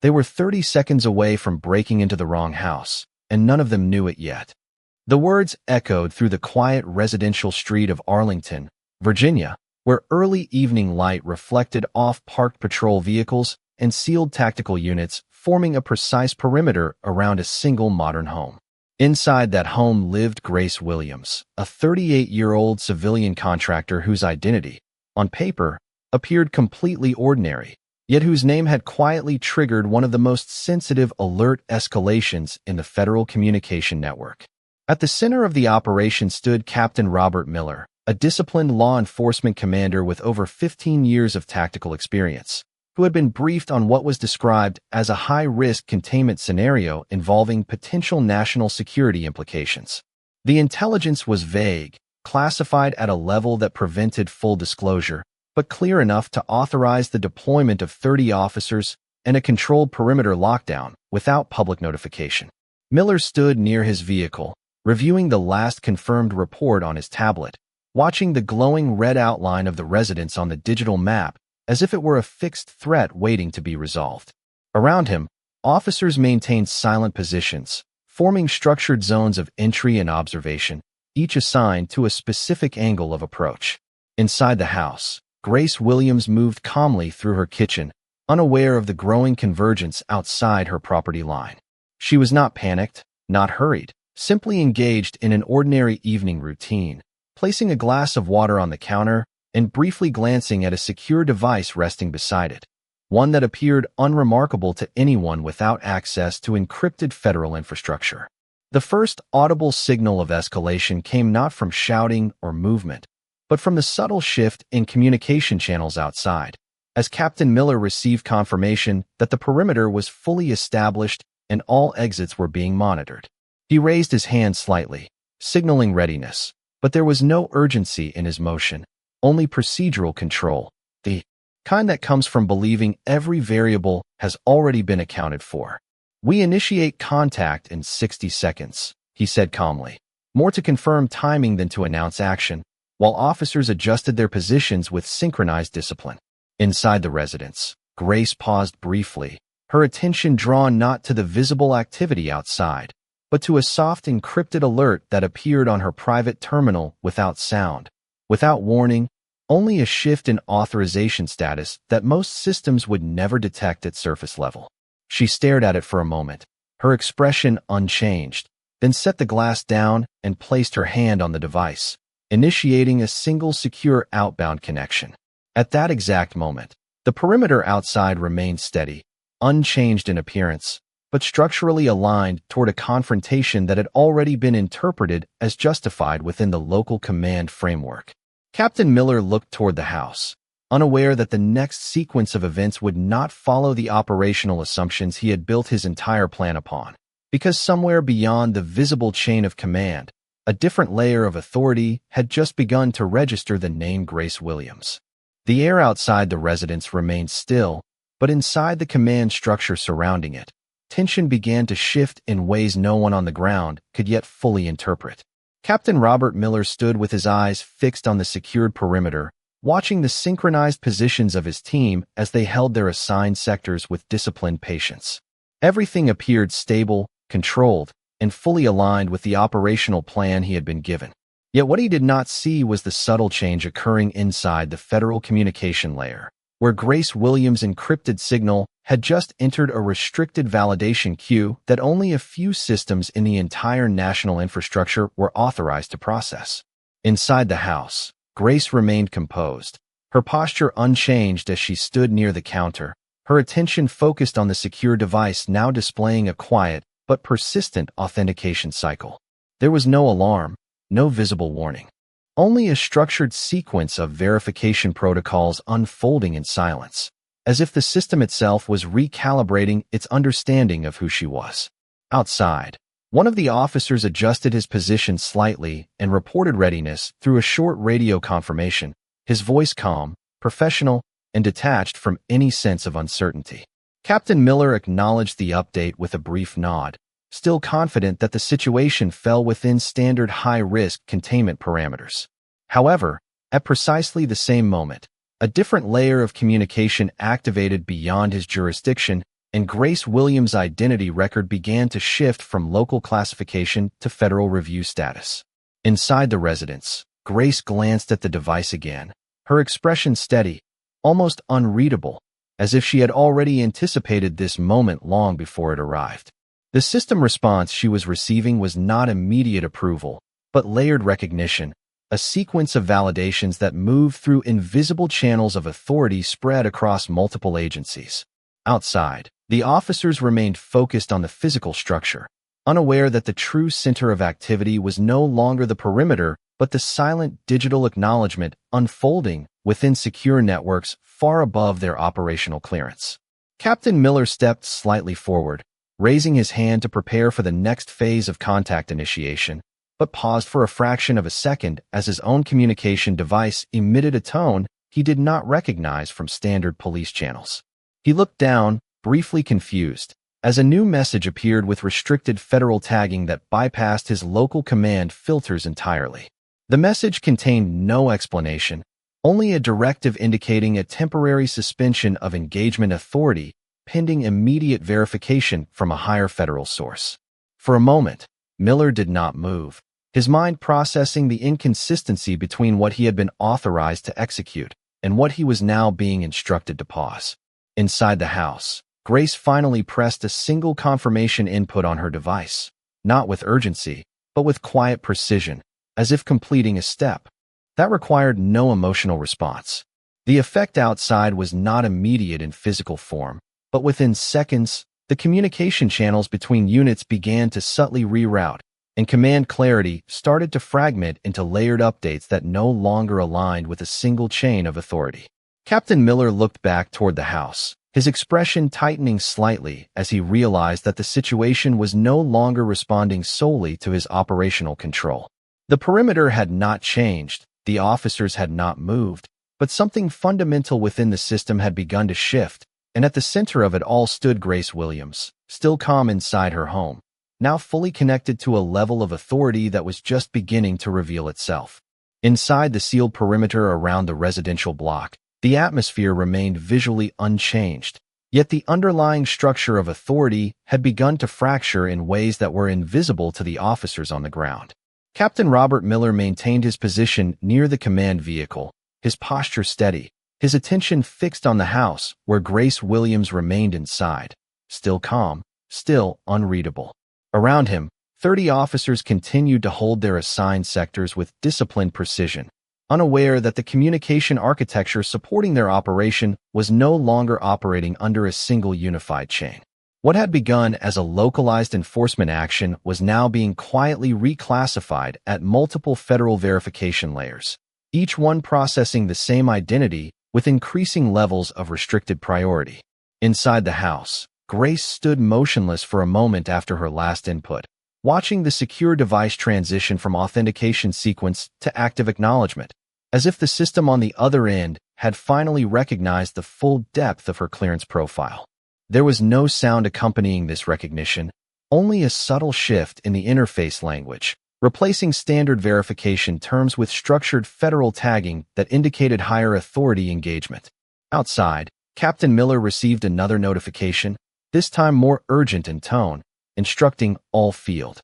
They were 30 seconds away from breaking into the wrong house, and none of them knew it yet. The words echoed through the quiet residential street of Arlington, Virginia, where early evening light reflected off parked patrol vehicles and sealed tactical units, forming a precise perimeter around a single modern home. Inside that home lived Grace Williams, a 38-year-old civilian contractor whose identity, on paper, appeared completely ordinary, yet whose name had quietly triggered one of the most sensitive alert escalations in the federal communication network. At the center of the operation stood Captain Robert Miller, a disciplined law enforcement commander with over 15 years of tactical experience, who had been briefed on what was described as a high-risk containment scenario involving potential national security implications. The intelligence was vague, classified at a level that prevented full disclosure, but clear enough to authorize the deployment of 30 officers and a controlled perimeter lockdown without public notification. Miller stood near his vehicle, reviewing the last confirmed report on his tablet, watching the glowing red outline of the residence on the digital map as if it were a fixed threat waiting to be resolved. Around him, officers maintained silent positions, forming structured zones of entry and observation, each assigned to a specific angle of approach. Inside the house, Grace Williams moved calmly through her kitchen, unaware of the growing convergence outside her property line. She was not panicked, not hurried, simply engaged in an ordinary evening routine, placing a glass of water on the counter and briefly glancing at a secure device resting beside it, one that appeared unremarkable to anyone without access to encrypted federal infrastructure. The first audible signal of escalation came not from shouting or movement, but from the subtle shift in communication channels outside, as Captain Miller received confirmation that the perimeter was fully established and all exits were being monitored. He raised his hand slightly, signaling readiness, but there was no urgency in his motion, only procedural control, the kind that comes from believing every variable has already been accounted for. "We initiate contact in 60 seconds, he said calmly, more to confirm timing than to announce action, while officers adjusted their positions with synchronized discipline. Inside the residence, Grace paused briefly, her attention drawn not to the visible activity outside, but to a soft encrypted alert that appeared on her private terminal without sound, without warning, only a shift in authorization status that most systems would never detect at surface level. She stared at it for a moment, her expression unchanged, then set the glass down and placed her hand on the device, initiating a single secure outbound connection. At that exact moment, the perimeter outside remained steady, unchanged in appearance, but structurally aligned toward a confrontation that had already been interpreted as justified within the local command framework. Captain Miller looked toward the house, unaware that the next sequence of events would not follow the operational assumptions he had built his entire plan upon, because somewhere beyond the visible chain of command, a different layer of authority had just begun to register the name Grace Williams. The air outside the residence remained still, but inside the command structure surrounding it, tension began to shift in ways no one on the ground could yet fully interpret. Captain Robert Miller stood with his eyes fixed on the secured perimeter, watching the synchronized positions of his team as they held their assigned sectors with disciplined patience. Everything appeared stable, controlled, and fully aligned with the operational plan he had been given. Yet what he did not see was the subtle change occurring inside the federal communication layer, where Grace Williams' encrypted signal had just entered a restricted validation queue that only a few systems in the entire national infrastructure were authorized to process. Inside the house, Grace remained composed, her posture unchanged as she stood near the counter, her attention focused on the secure device now displaying a quiet but persistent authentication cycle. There was no alarm, no visible warning, only a structured sequence of verification protocols unfolding in silence, as if the system itself was recalibrating its understanding of who she was. Outside, one of the officers adjusted his position slightly and reported readiness through a short radio confirmation, his voice calm, professional, and detached from any sense of uncertainty. Captain Miller acknowledged the update with a brief nod, still confident that the situation fell within standard high-risk containment parameters. However, at precisely the same moment, a different layer of communication activated beyond his jurisdiction, and Grace Williams' identity record began to shift from local classification to federal review status. Inside the residence, Grace glanced at the device again, her expression steady, almost unreadable, as if she had already anticipated this moment long before it arrived. The system response she was receiving was not immediate approval, but layered recognition, a sequence of validations that moved through invisible channels of authority spread across multiple agencies. Outside, the officers remained focused on the physical structure, unaware that the true center of activity was no longer the perimeter, but the silent digital acknowledgment unfolding within secure networks far above their operational clearance. Captain Miller stepped slightly forward, raising his hand to prepare for the next phase of contact initiation, but paused for a fraction of a second as his own communication device emitted a tone he did not recognize from standard police channels. He looked down, briefly confused, as a new message appeared with restricted federal tagging that bypassed his local command filters entirely. The message contained no explanation, only a directive indicating a temporary suspension of engagement authority pending immediate verification from a higher federal source. For a moment, Miller did not move, his mind processing the inconsistency between what he had been authorized to execute and what he was now being instructed to pause. Inside the house, Grace finally pressed a single confirmation input on her device, not with urgency, but with quiet precision, as if completing a step. That required no emotional response. The effect outside was not immediate in physical form, but within seconds, the communication channels between units began to subtly reroute, and command clarity started to fragment into layered updates that no longer aligned with a single chain of authority. Captain Miller looked back toward the house, his expression tightening slightly as he realized that the situation was no longer responding solely to his operational control. The perimeter had not changed, the officers had not moved, but something fundamental within the system had begun to shift, and at the center of it all stood Grace Williams, still calm inside her home, now fully connected to a level of authority that was just beginning to reveal itself. Inside the sealed perimeter around the residential block, the atmosphere remained visually unchanged, yet the underlying structure of authority had begun to fracture in ways that were invisible to the officers on the ground. Captain Robert Miller maintained his position near the command vehicle, his posture steady, his attention fixed on the house where Grace Williams remained inside, still calm, still unreadable. Around him, 30 officers continued to hold their assigned sectors with disciplined precision, unaware that the communication architecture supporting their operation was no longer operating under a single unified chain. What had begun as a localized enforcement action was now being quietly reclassified at multiple federal verification layers, each one processing the same identity with increasing levels of restricted priority. Inside the house, Grace stood motionless for a moment after her last input, watching the secure device transition from authentication sequence to active acknowledgment, as if the system on the other end had finally recognized the full depth of her clearance profile. There was no sound accompanying this recognition, only a subtle shift in the interface language, replacing standard verification terms with structured federal tagging that indicated higher authority engagement. Outside, Captain Miller received another notification, this time more urgent in tone, instructing all field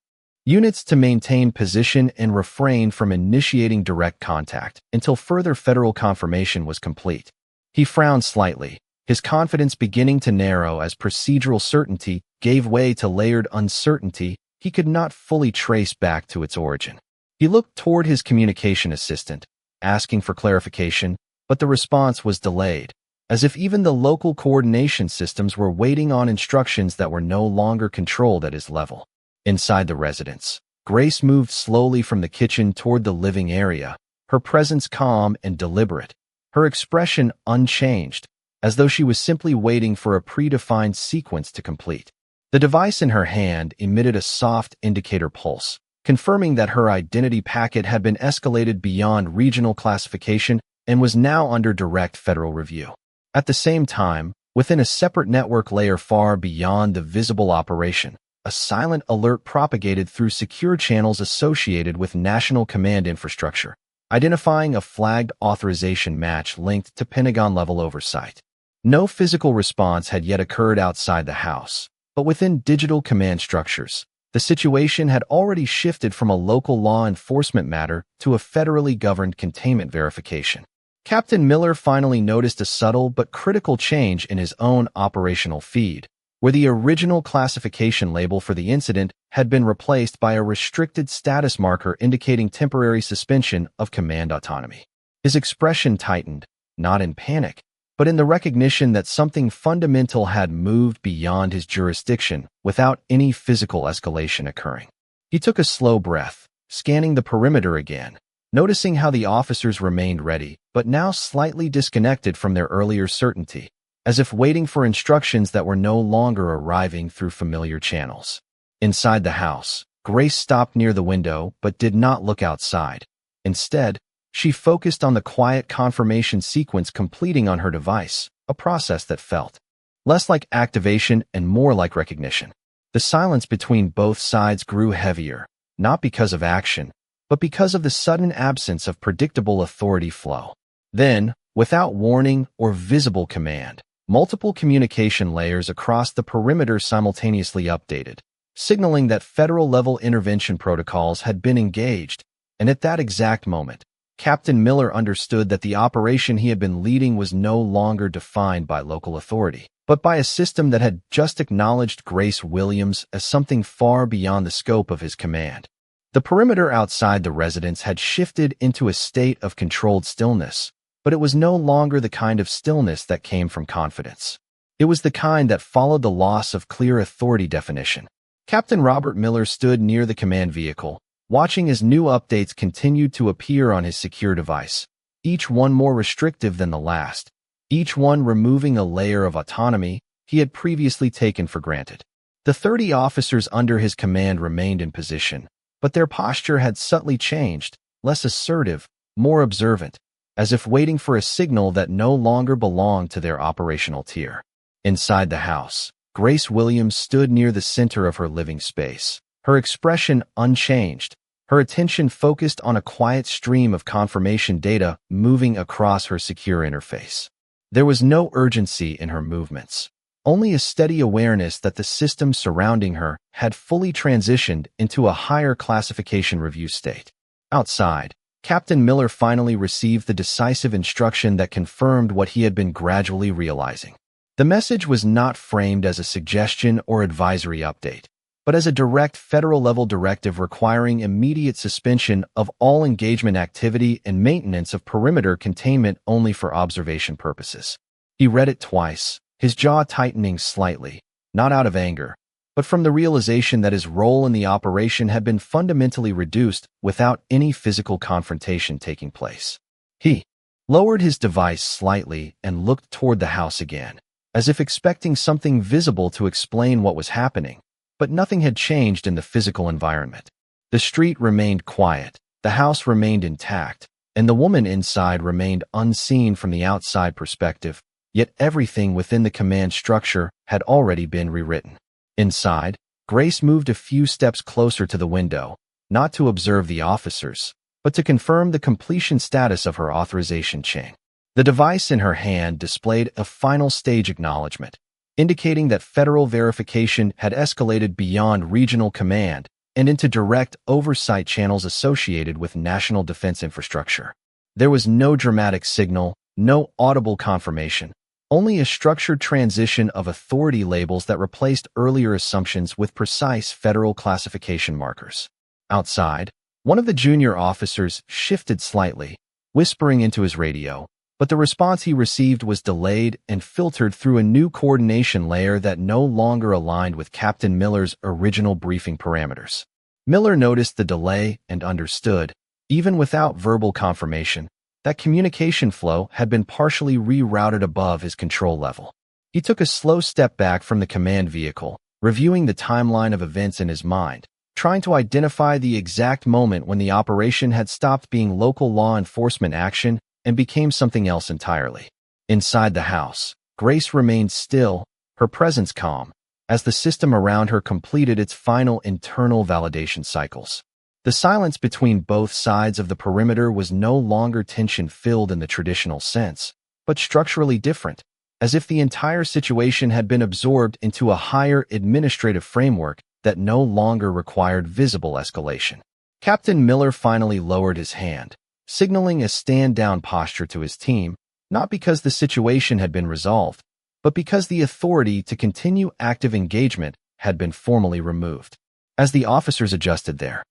units to maintain position and refrain from initiating direct contact until further federal confirmation was complete. He frowned slightly, his confidence beginning to narrow as procedural certainty gave way to layered uncertainty he could not fully trace back to its origin. He looked toward his communication assistant, asking for clarification, but the response was delayed, as if even the local coordination systems were waiting on instructions that were no longer controlled at his level. Inside the residence, Grace moved slowly from the kitchen toward the living area, her presence calm and deliberate, her expression unchanged, as though she was simply waiting for a predefined sequence to complete. The device in her hand emitted a soft indicator pulse, confirming that her identity packet had been escalated beyond regional classification and was now under direct federal review. At the same time, within a separate network layer far beyond the visible operation, a silent alert propagated through secure channels associated with national command infrastructure, identifying a flagged authorization match linked to Pentagon-level oversight. No physical response had yet occurred outside the house, but within digital command structures, the situation had already shifted from a local law enforcement matter to a federally governed containment verification. Captain Miller finally noticed a subtle but critical change in his own operational feed, where the original classification label for the incident had been replaced by a restricted status marker indicating temporary suspension of command autonomy. His expression tightened, not in panic, but in the recognition that something fundamental had moved beyond his jurisdiction without any physical escalation occurring. He took a slow breath, scanning the perimeter again, noticing how the officers remained ready, but now slightly disconnected from their earlier certainty, as if waiting for instructions that were no longer arriving through familiar channels. Inside the house, Grace stopped near the window but did not look outside. Instead, she focused on the quiet confirmation sequence completing on her device, a process that felt less like activation and more like recognition. The silence between both sides grew heavier, not because of action, but because of the sudden absence of predictable authority flow. Then, without warning or visible command, multiple communication layers across the perimeter simultaneously updated, signaling that federal-level intervention protocols had been engaged, and at that exact moment, Captain Miller understood that the operation he had been leading was no longer defined by local authority, but by a system that had just acknowledged Grace Williams as something far beyond the scope of his command. The perimeter outside the residence had shifted into a state of controlled stillness, but it was no longer the kind of stillness that came from confidence. It was the kind that followed the loss of clear authority definition. Captain Robert Miller stood near the command vehicle, watching as new updates continued to appear on his secure device, each one more restrictive than the last, each one removing a layer of autonomy he had previously taken for granted. The 30 officers under his command remained in position, but their posture had subtly changed, less assertive, more observant, as if waiting for a signal that no longer belonged to their operational tier. Inside the house, Grace Williams stood near the center of her living space, her expression unchanged, her attention focused on a quiet stream of confirmation data moving across her secure interface. There was no urgency in her movements, only a steady awareness that the system surrounding her had fully transitioned into a higher classification review state. Outside, Captain Miller finally received the decisive instruction that confirmed what he had been gradually realizing. The message was not framed as a suggestion or advisory update, but as a direct federal-level directive requiring immediate suspension of all engagement activity and maintenance of perimeter containment only for observation purposes. He read it twice, his jaw tightening slightly, not out of anger, but from the realization that his role in the operation had been fundamentally reduced without any physical confrontation taking place. He lowered his device slightly and looked toward the house again, as if expecting something visible to explain what was happening. But nothing had changed in the physical environment. The street remained quiet, the house remained intact, and the woman inside remained unseen from the outside perspective, yet everything within the command structure had already been rewritten. Inside, Grace moved a few steps closer to the window, not to observe the officers, but to confirm the completion status of her authorization chain. The device in her hand displayed a final stage acknowledgment, indicating that federal verification had escalated beyond regional command and into direct oversight channels associated with national defense infrastructure. There was no dramatic signal, no audible confirmation, only a structured transition of authority labels that replaced earlier assumptions with precise federal classification markers. Outside, one of the junior officers shifted slightly, whispering into his radio, but the response he received was delayed and filtered through a new coordination layer that no longer aligned with Captain Miller's original briefing parameters. Miller noticed the delay and understood, even without verbal confirmation, that communication flow had been partially rerouted above his control level. He took a slow step back from the command vehicle, reviewing the timeline of events in his mind, trying to identify the exact moment when the operation had stopped being local law enforcement action and became something else entirely. Inside the house, Grace remained still, her presence calm, as the system around her completed its final internal validation cycles. The silence between both sides of the perimeter was no longer tension-filled in the traditional sense, but structurally different, as if the entire situation had been absorbed into a higher administrative framework that no longer required visible escalation. Captain Miller finally lowered his hand, signaling a stand-down posture to his team, not because the situation had been resolved, but because the authority to continue active engagement had been formally removed. As the officers adjusted their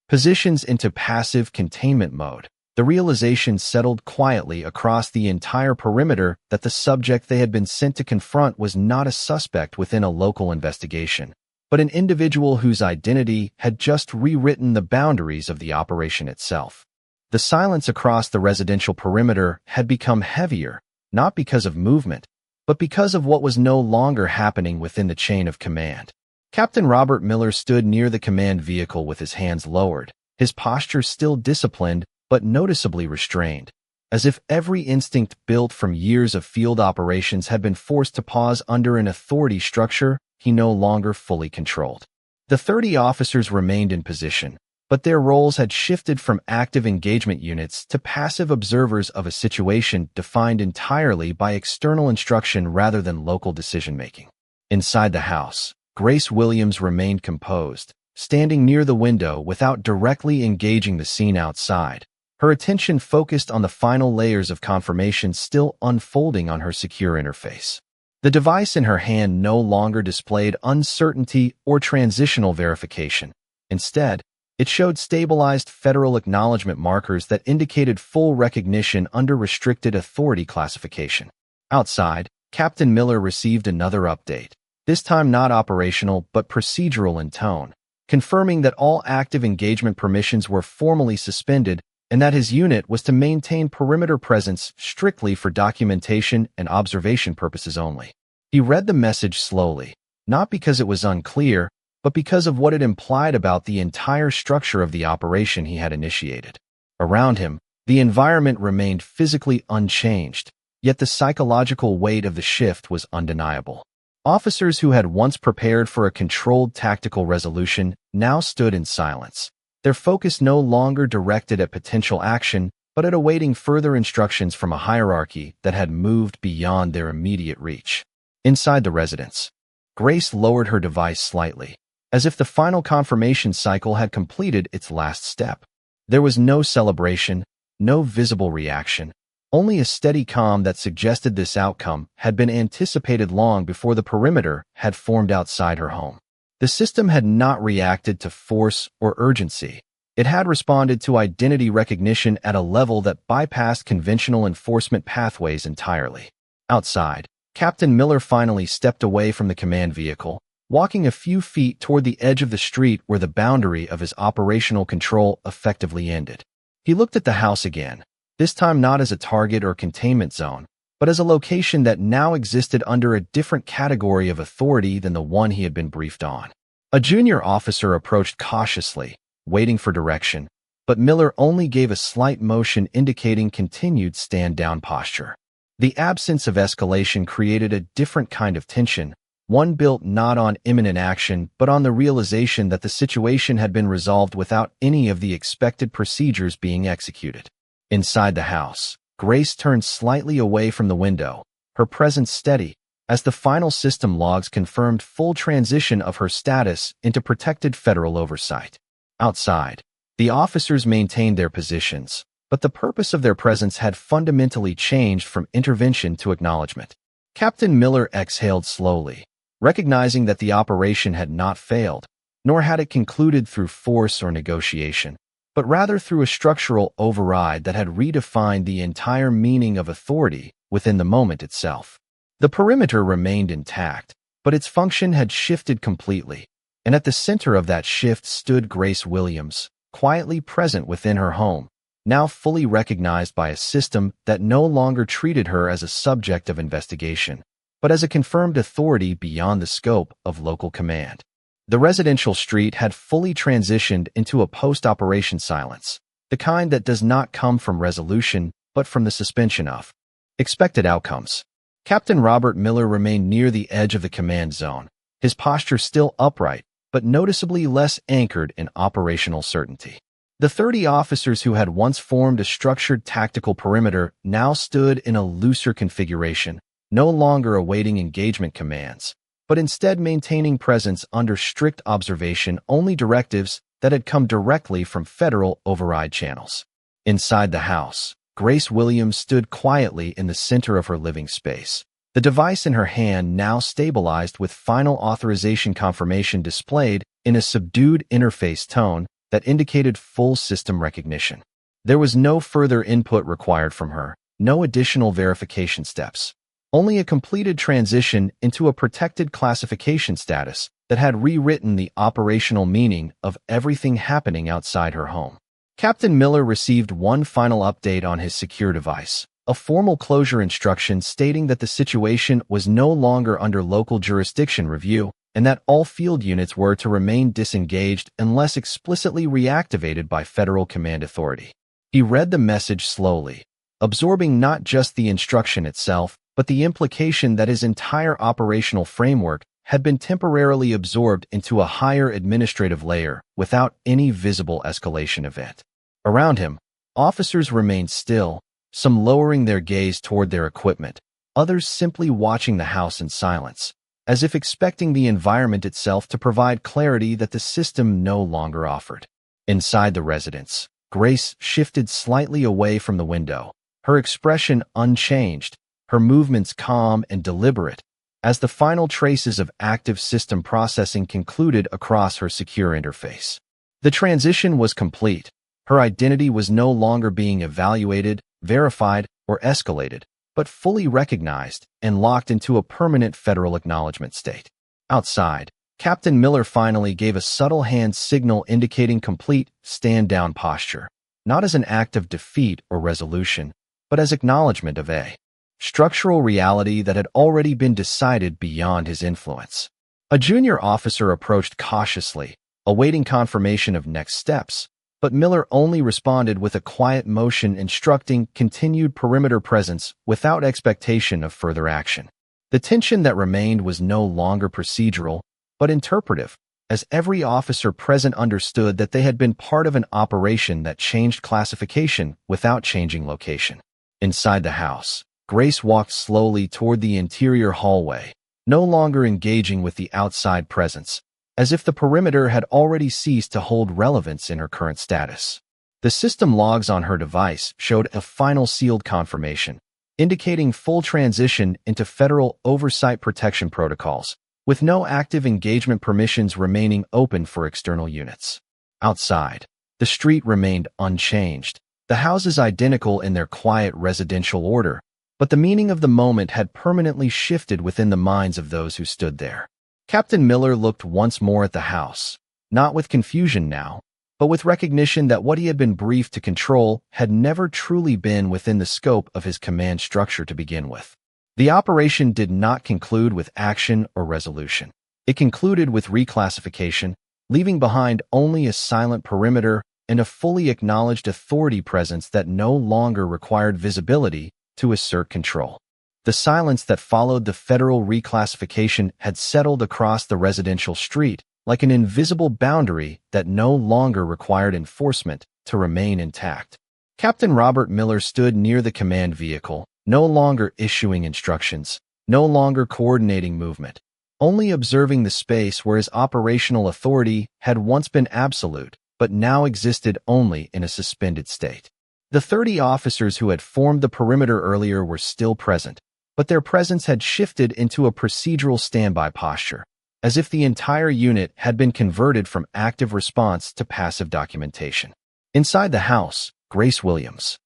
positions into passive containment mode, the realization settled quietly across the entire perimeter that the subject they had been sent to confront was not a suspect within a local investigation, but an individual whose identity had just rewritten the boundaries of the operation itself. The silence across the residential perimeter had become heavier, not because of movement, but because of what was no longer happening within the chain of command. Captain Robert Miller stood near the command vehicle with his hands lowered, his posture still disciplined but noticeably restrained, as if every instinct built from years of field operations had been forced to pause under an authority structure he no longer fully controlled. The 30 officers remained in position, but their roles had shifted from active engagement units to passive observers of a situation defined entirely by external instruction rather than local decision-making. Inside the house, Grace Williams remained composed, standing near the window without directly engaging the scene outside, her attention focused on the final layers of confirmation still unfolding on her secure interface. The device in her hand no longer displayed uncertainty or transitional verification. Instead, it showed stabilized federal acknowledgment markers that indicated full recognition under restricted authority classification. Outside, Captain Miller received another update, this time not operational but procedural in tone, confirming that all active engagement permissions were formally suspended and that his unit was to maintain perimeter presence strictly for documentation and observation purposes only. He read the message slowly, not because it was unclear, but because of what it implied about the entire structure of the operation he had initiated. Around him, the environment remained physically unchanged, yet the psychological weight of the shift was undeniable. Officers who had once prepared for a controlled tactical resolution now stood in silence, their focus no longer directed at potential action, but at awaiting further instructions from a hierarchy that had moved beyond their immediate reach. Inside the residence, Grace lowered her device slightly, as if the final confirmation cycle had completed its last step. There was no celebration, no visible reaction, only a steady calm that suggested this outcome had been anticipated long before the perimeter had formed outside her home. The system had not reacted to force or urgency. It had responded to identity recognition at a level that bypassed conventional enforcement pathways entirely. Outside, Captain Miller finally stepped away from the command vehicle, walking a few feet toward the edge of the street where the boundary of his operational control effectively ended. He looked at the house again, this time not as a target or containment zone, but as a location that now existed under a different category of authority than the one he had been briefed on. A junior officer approached cautiously, waiting for direction, but Miller only gave a slight motion indicating continued stand-down posture. The absence of escalation created a different kind of tension, one built not on imminent action but on the realization that the situation had been resolved without any of the expected procedures being executed. Inside the house, Grace turned slightly away from the window, her presence steady, as the final system logs confirmed full transition of her status into protected federal oversight. Outside, the officers maintained their positions, but the purpose of their presence had fundamentally changed from intervention to acknowledgment. Captain Miller exhaled slowly, recognizing that the operation had not failed, nor had it concluded through force or negotiation, but rather through a structural override that had redefined the entire meaning of authority within the moment itself. The perimeter remained intact, but its function had shifted completely, and at the center of that shift stood Grace Williams, quietly present within her home, now fully recognized by a system that no longer treated her as a subject of investigation, but as a confirmed authority beyond the scope of local command. The residential street had fully transitioned into a post-operation silence, the kind that does not come from resolution, but from the suspension of expected outcomes. Captain Robert Miller remained near the edge of the command zone, his posture still upright, but noticeably less anchored in operational certainty. The 30 officers who had once formed a structured tactical perimeter now stood in a looser configuration, no longer awaiting engagement commands, but instead maintaining presence under strict observation, only directives that had come directly from federal override channels. Inside the house, Grace Williams stood quietly in the center of her living space. The device in her hand now stabilized with final authorization confirmation displayed in a subdued interface tone that indicated full system recognition. There was no further input required from her, no additional verification steps. Only a completed transition into a protected classification status that had rewritten the operational meaning of everything happening outside her home. Captain Miller received one final update on his secure device, a formal closure instruction stating that the situation was no longer under local jurisdiction review and that all field units were to remain disengaged unless explicitly reactivated by federal command authority. He read the message slowly, absorbing not just the instruction itself, but the implication that his entire operational framework had been temporarily absorbed into a higher administrative layer without any visible escalation event. Around him, officers remained still, some lowering their gaze toward their equipment, others simply watching the house in silence, as if expecting the environment itself to provide clarity that the system no longer offered. Inside the residence, Grace shifted slightly away from the window, her expression unchanged, her movements calm and deliberate, as the final traces of active system processing concluded across her secure interface. The transition was complete. Her identity was no longer being evaluated, verified, or escalated, but fully recognized and locked into a permanent federal acknowledgment state. Outside, Captain Miller finally gave a subtle hand signal indicating complete stand-down posture, not as an act of defeat or resolution, but as acknowledgment of a structural reality that had already been decided beyond his influence. A junior officer approached cautiously, awaiting confirmation of next steps, but Miller only responded with a quiet motion instructing continued perimeter presence without expectation of further action. The tension that remained was no longer procedural, but interpretive, as every officer present understood that they had been part of an operation that changed classification without changing location. Inside the house, Grace walked slowly toward the interior hallway, no longer engaging with the outside presence, as if the perimeter had already ceased to hold relevance in her current status. The system logs on her device showed a final sealed confirmation, indicating full transition into federal oversight protection protocols, with no active engagement permissions remaining open for external units. Outside, the street remained unchanged, the houses identical in their quiet residential order, but the meaning of the moment had permanently shifted within the minds of those who stood there. Captain Miller looked once more at the house, not with confusion now, but with recognition that what he had been briefed to control had never truly been within the scope of his command structure to begin with. The operation did not conclude with action or resolution. It concluded with reclassification, leaving behind only a silent perimeter and a fully acknowledged authority presence that no longer required visibility to assert control. The silence that followed the federal reclassification had settled across the residential street like an invisible boundary that no longer required enforcement to remain intact. Captain Robert Miller stood near the command vehicle, no longer issuing instructions, no longer coordinating movement, only observing the space where his operational authority had once been absolute, but now existed only in a suspended state. The 30 officers who had formed the perimeter earlier were still present, but their presence had shifted into a procedural standby posture, as if the entire unit had been converted from active response to passive documentation. Inside the house, Grace Williams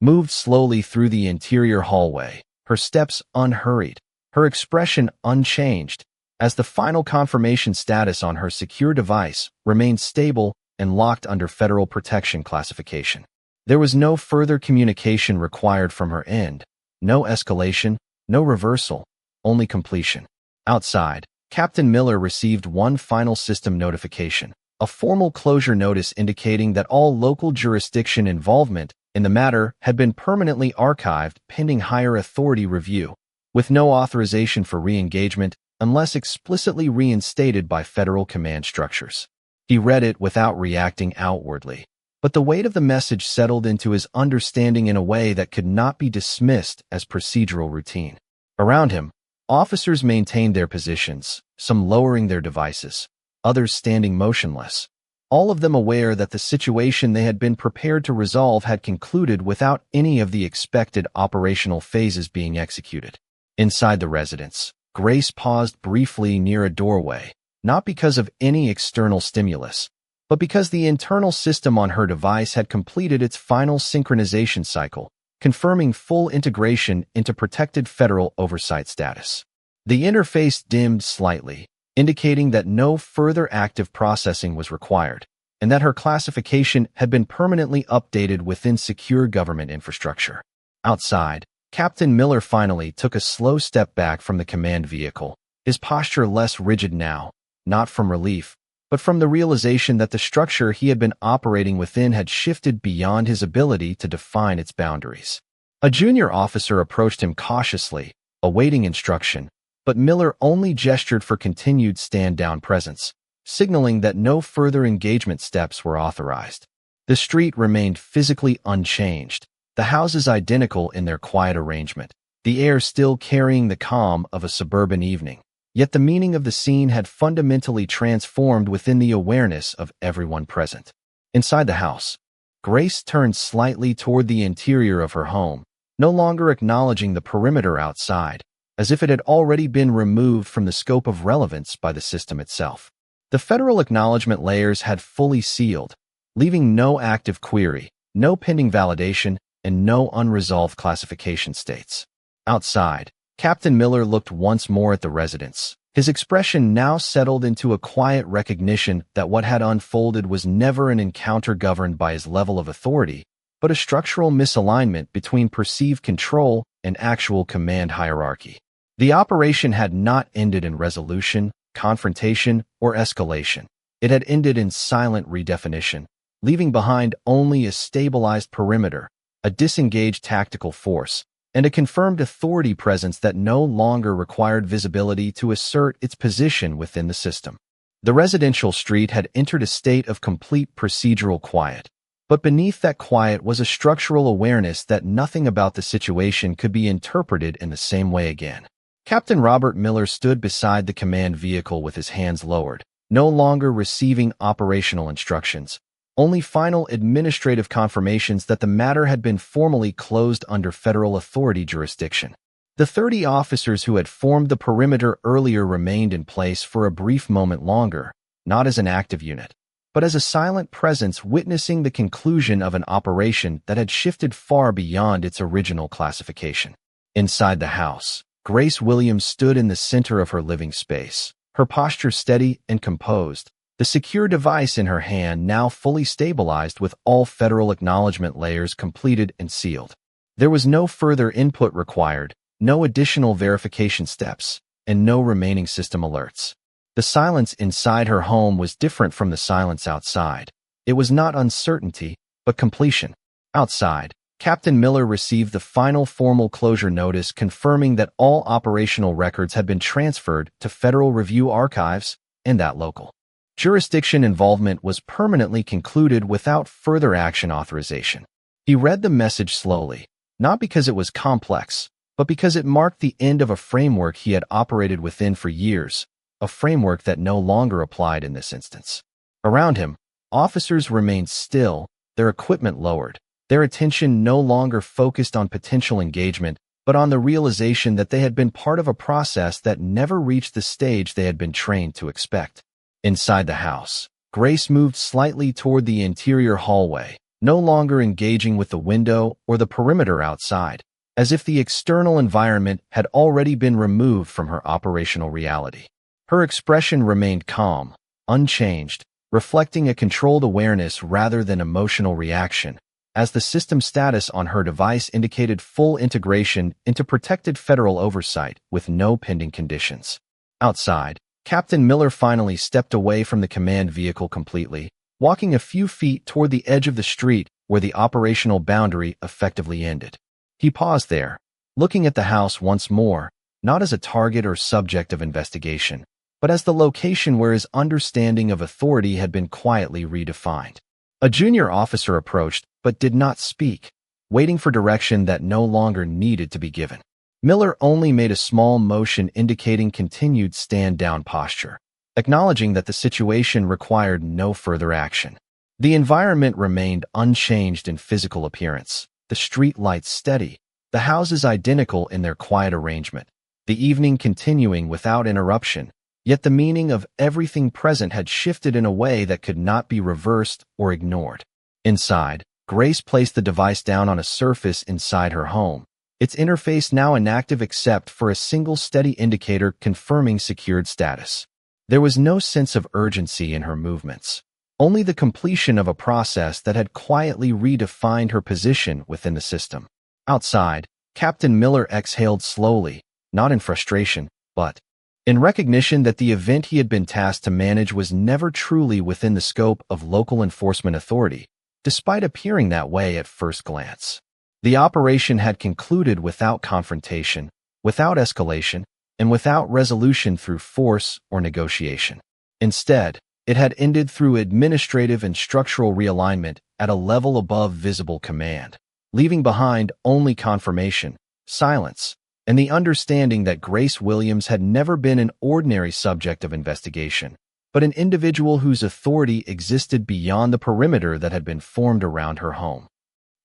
moved slowly through the interior hallway, her steps unhurried, her expression unchanged, as the final confirmation status on her secure device remained stable and locked under federal protection classification. There was no further communication required from her end, no escalation, no reversal, only completion. Outside, Captain Miller received one final system notification, a formal closure notice indicating that all local jurisdiction involvement in the matter had been permanently archived pending higher authority review, with no authorization for re-engagement unless explicitly reinstated by federal command structures. He read it without reacting outwardly, but the weight of the message settled into his understanding in a way that could not be dismissed as procedural routine. Around him, officers maintained their positions, some lowering their devices, others standing motionless, all of them aware that the situation they had been prepared to resolve had concluded without any of the expected operational phases being executed. Inside the residence, Grace paused briefly near a doorway, not because of any external stimulus, but because the internal system on her device had completed its final synchronization cycle, confirming full integration into protected federal oversight status. The interface dimmed slightly, indicating that no further active processing was required, and that her classification had been permanently updated within secure government infrastructure. Outside, Captain Miller finally took a slow step back from the command vehicle, his posture less rigid now, not from relief, but from the realization that the structure he had been operating within had shifted beyond his ability to define its boundaries. A junior officer approached him cautiously, awaiting instruction, but Miller only gestured for continued stand-down presence, signaling that no further engagement steps were authorized. The street remained physically unchanged, the houses identical in their quiet arrangement, the air still carrying the calm of a suburban evening. Yet the meaning of the scene had fundamentally transformed within the awareness of everyone present. Inside the house, Grace turned slightly toward the interior of her home, no longer acknowledging the perimeter outside, as if it had already been removed from the scope of relevance by the system itself. The federal acknowledgment layers had fully sealed, leaving no active query, no pending validation, and no unresolved classification states. Outside, Captain Miller looked once more at the residence, his expression now settled into a quiet recognition that what had unfolded was never an encounter governed by his level of authority, but a structural misalignment between perceived control and actual command hierarchy. The operation had not ended in resolution, confrontation, or escalation. It had ended in silent redefinition, leaving behind only a stabilized perimeter, a disengaged tactical force, and a confirmed authority presence that no longer required visibility to assert its position within the system. The residential street had entered a state of complete procedural quiet, but beneath that quiet was a structural awareness that nothing about the situation could be interpreted in the same way again. Captain Robert Miller stood beside the command vehicle with his hands lowered, no longer receiving operational instructions, only final administrative confirmations that the matter had been formally closed under federal authority jurisdiction. The 30 officers who had formed the perimeter earlier remained in place for a brief moment longer, not as an active unit, but as a silent presence witnessing the conclusion of an operation that had shifted far beyond its original classification. Inside the house, Grace Williams stood in the center of her living space, her posture steady and composed, the secure device in her hand now fully stabilized with all federal acknowledgment layers completed and sealed. There was no further input required, no additional verification steps, and no remaining system alerts. The silence inside her home was different from the silence outside. It was not uncertainty, but completion. Outside, Captain Miller received the final formal closure notice confirming that all operational records had been transferred to Federal Review Archives and that local jurisdiction involvement was permanently concluded without further action authorization. He read the message slowly, not because it was complex, but because it marked the end of a framework he had operated within for years, a framework that no longer applied in this instance. Around him, officers remained still, their equipment lowered, their attention no longer focused on potential engagement, but on the realization that they had been part of a process that never reached the stage they had been trained to expect. Inside the house, Grace moved slightly toward the interior hallway, no longer engaging with the window or the perimeter outside, as if the external environment had already been removed from her operational reality. Her expression remained calm, unchanged, reflecting a controlled awareness rather than emotional reaction, as the system status on her device indicated full integration into protected federal oversight with no pending conditions. Outside, Captain Miller finally stepped away from the command vehicle completely, walking a few feet toward the edge of the street where the operational boundary effectively ended. He paused there, looking at the house once more, not as a target or subject of investigation, but as the location where his understanding of authority had been quietly redefined. A junior officer approached, but did not speak, waiting for direction that no longer needed to be given. Miller only made a small motion indicating continued stand-down posture, acknowledging that the situation required no further action. The environment remained unchanged in physical appearance, the street lights steady, the houses identical in their quiet arrangement, the evening continuing without interruption, yet the meaning of everything present had shifted in a way that could not be reversed or ignored. Inside, Grace placed the device down on a surface inside her home, its interface now inactive except for a single steady indicator confirming secured status. There was no sense of urgency in her movements, only the completion of a process that had quietly redefined her position within the system. Outside, Captain Miller exhaled slowly, not in frustration, but in recognition that the event he had been tasked to manage was never truly within the scope of local enforcement authority, despite appearing that way at first glance. The operation had concluded without confrontation, without escalation, and without resolution through force or negotiation. Instead, it had ended through administrative and structural realignment at a level above visible command, leaving behind only confirmation, silence, and the understanding that Grace Williams had never been an ordinary subject of investigation, but an individual whose authority existed beyond the perimeter that had been formed around her home.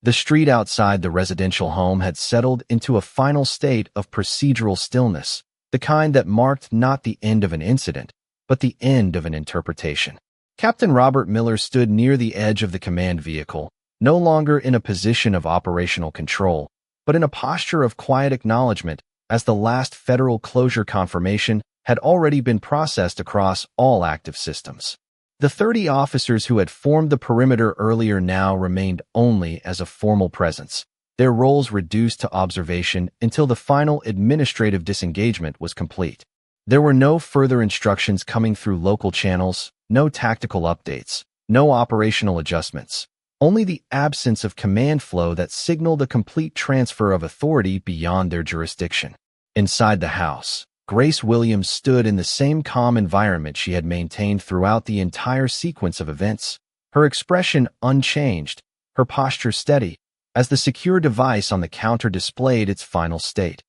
The street outside the residential home had settled into a final state of procedural stillness, the kind that marked not the end of an incident, but the end of an interpretation. Captain Robert Miller stood near the edge of the command vehicle, no longer in a position of operational control, but in a posture of quiet acknowledgment, as the last federal closure confirmation had already been processed across all active systems. The 30 officers who had formed the perimeter earlier now remained only as a formal presence, their roles reduced to observation until the final administrative disengagement was complete. There were no further instructions coming through local channels, no tactical updates, no operational adjustments, only the absence of command flow that signaled a complete transfer of authority beyond their jurisdiction. Inside the house, Grace Williams stood in the same calm environment she had maintained throughout the entire sequence of events, her expression unchanged, her posture steady, as the secure device on the counter displayed its final state.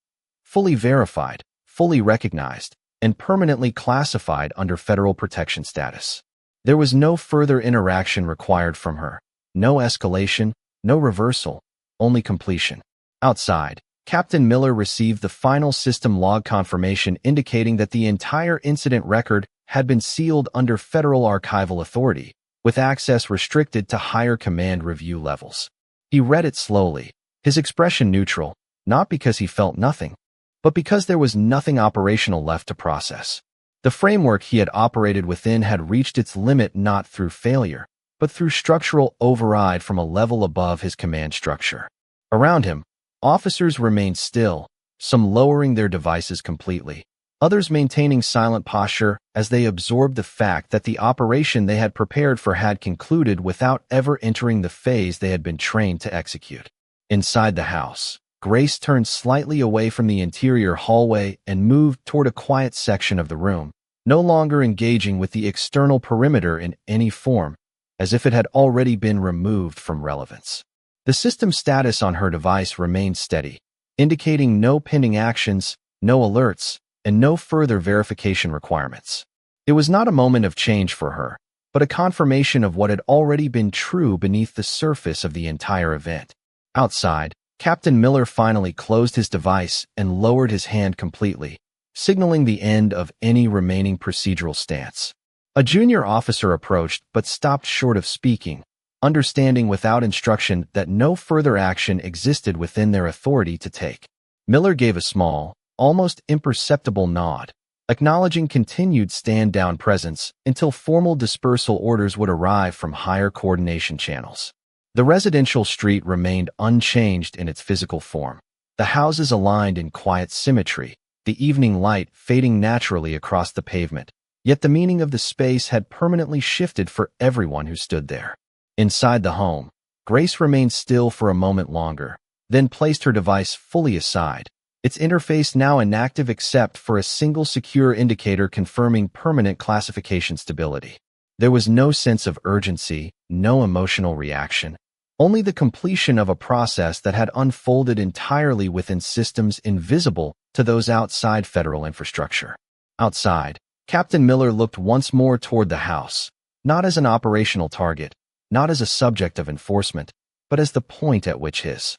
Fully verified, fully recognized, and permanently classified under federal protection status. There was no further interaction required from her, no escalation, no reversal, only completion. Outside, Captain Miller received the final system log confirmation indicating that the entire incident record had been sealed under federal archival authority, with access restricted to higher command review levels. He read it slowly, his expression neutral, not because he felt nothing, but because there was nothing operational left to process. The framework he had operated within had reached its limit not through failure, but through structural override from a level above his command structure. Around him, officers remained still, some lowering their devices completely, others maintaining silent posture as they absorbed the fact that the operation they had prepared for had concluded without ever entering the phase they had been trained to execute. Inside the house, Grace turned slightly away from the interior hallway and moved toward a quiet section of the room, no longer engaging with the external perimeter in any form, as if it had already been removed from relevance. The system status on her device remained steady, indicating no pending actions, no alerts, and no further verification requirements. It was not a moment of change for her, but a confirmation of what had already been true beneath the surface of the entire event. Outside, Captain Miller finally closed his device and lowered his hand completely, signaling the end of any remaining procedural stance. A junior officer approached but stopped short of speaking, understanding without instruction that no further action existed within their authority to take. Miller gave a small, almost imperceptible nod, acknowledging continued stand-down presence until formal dispersal orders would arrive from higher coordination channels. The residential street remained unchanged in its physical form, the houses aligned in quiet symmetry, the evening light fading naturally across the pavement, yet the meaning of the space had permanently shifted for everyone who stood there. Inside the home, Grace remained still for a moment longer, then placed her device fully aside, its interface now inactive except for a single secure indicator confirming permanent classification stability. There was no sense of urgency, no emotional reaction, only the completion of a process that had unfolded entirely within systems invisible to those outside federal infrastructure. Outside, Captain Miller looked once more toward the house, not as an operational target, not as a subject of enforcement, but as the point at which his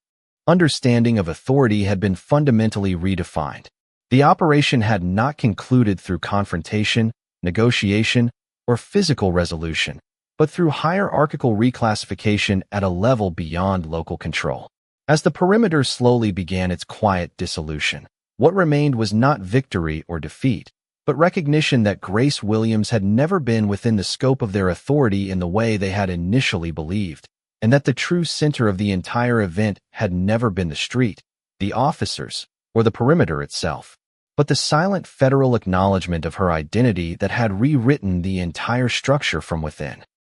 understanding of authority had been fundamentally redefined. The operation had not concluded through confrontation, negotiation, or physical resolution, but through hierarchical reclassification at a level beyond local control. As the perimeter slowly began its quiet dissolution, what remained was not victory or defeat, but recognition that Grace Williams had never been within the scope of their authority in the way they had initially believed, and that the true center of the entire event had never been the street, the officers, or the perimeter itself, but the silent federal acknowledgment of her identity that had rewritten the entire structure from within.